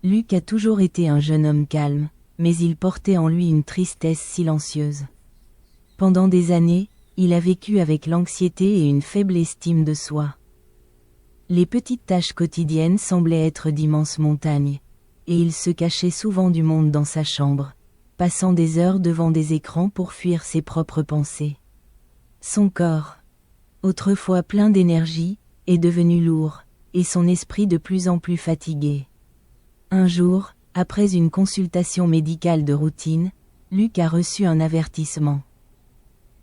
Luc a toujours été un jeune homme calme, mais il portait en lui une tristesse silencieuse. Pendant des années, il a vécu avec l'anxiété et une faible estime de soi. Les petites tâches quotidiennes semblaient être d'immenses montagnes, et il se cachait souvent du monde dans sa chambre, passant des heures devant des écrans pour fuir ses propres pensées. Son corps, autrefois plein d'énergie, est devenu lourd, et son esprit de plus en plus fatigué. Un jour, après une consultation médicale de routine, Luc a reçu un avertissement.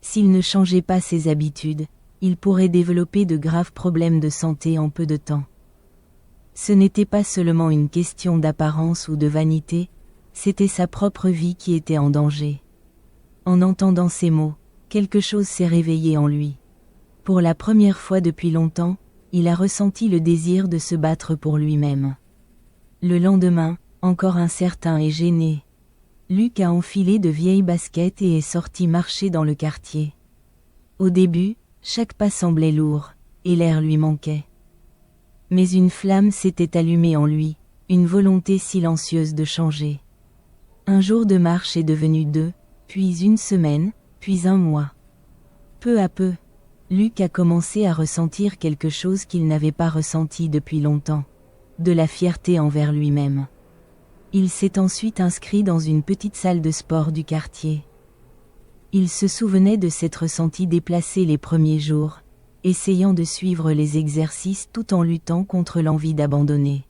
S'il ne changeait pas ses habitudes, il pourrait développer de graves problèmes de santé en peu de temps. Ce n'était pas seulement une question d'apparence ou de vanité, c'était sa propre vie qui était en danger. En entendant ces mots, quelque chose s'est réveillé en lui. Pour la première fois depuis longtemps, il a ressenti le désir de se battre pour lui-même. Le lendemain, encore incertain et gêné, Luc a enfilé de vieilles baskets et est sorti marcher dans le quartier. Au début, chaque pas semblait lourd, et l'air lui manquait. Mais une flamme s'était allumée en lui, une volonté silencieuse de changer. Un jour de marche est devenu 2, puis une semaine, puis un mois. Peu à peu, Luc a commencé à ressentir quelque chose qu'il n'avait pas ressenti depuis longtemps, de la fierté envers lui-même. Il s'est ensuite inscrit dans une petite salle de sport du quartier. Il se souvenait de s'être senti déplacé les premiers jours, essayant de suivre les exercices tout en luttant contre l'envie d'abandonner.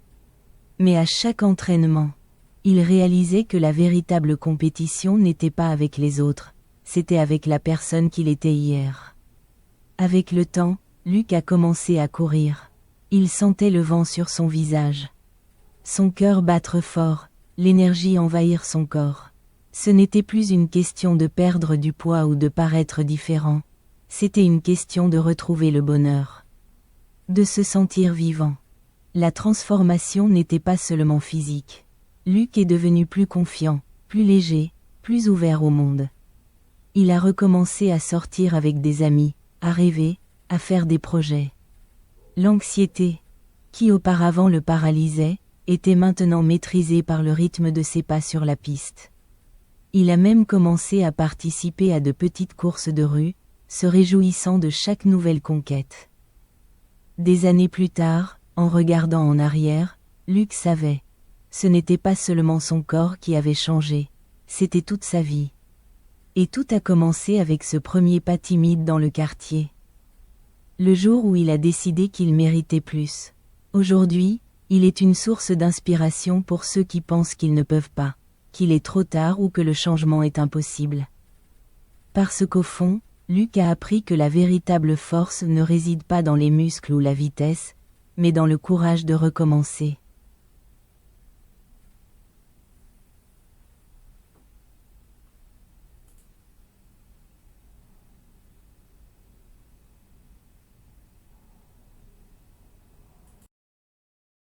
Mais à chaque entraînement, il réalisait que la véritable compétition n'était pas avec les autres, c'était avec la personne qu'il était hier. Avec le temps, Luc a commencé à courir. Il sentait le vent sur son visage. Son cœur battre fort, l'énergie envahir son corps. Ce n'était plus une question de perdre du poids ou de paraître différent, c'était une question de retrouver le bonheur. De se sentir vivant. La transformation n'était pas seulement physique. Luc est devenu plus confiant, plus léger, plus ouvert au monde. Il a recommencé à sortir avec des amis, à rêver, à faire des projets. L'anxiété, qui auparavant le paralysait, était maintenant maîtrisée par le rythme de ses pas sur la piste. Il a même commencé à participer à de petites courses de rue, se réjouissant de chaque nouvelle conquête. Des années plus tard, en regardant en arrière, Luc savait. Ce n'était pas seulement son corps qui avait changé, c'était toute sa vie. Et tout a commencé avec ce premier pas timide dans le quartier. Le jour où il a décidé qu'il méritait plus. Aujourd'hui, il est une source d'inspiration pour ceux qui pensent qu'ils ne peuvent pas, qu'il est trop tard ou que le changement est impossible. Parce qu'au fond, Luc a appris que la véritable force ne réside pas dans les muscles ou la vitesse, mais dans le courage de recommencer.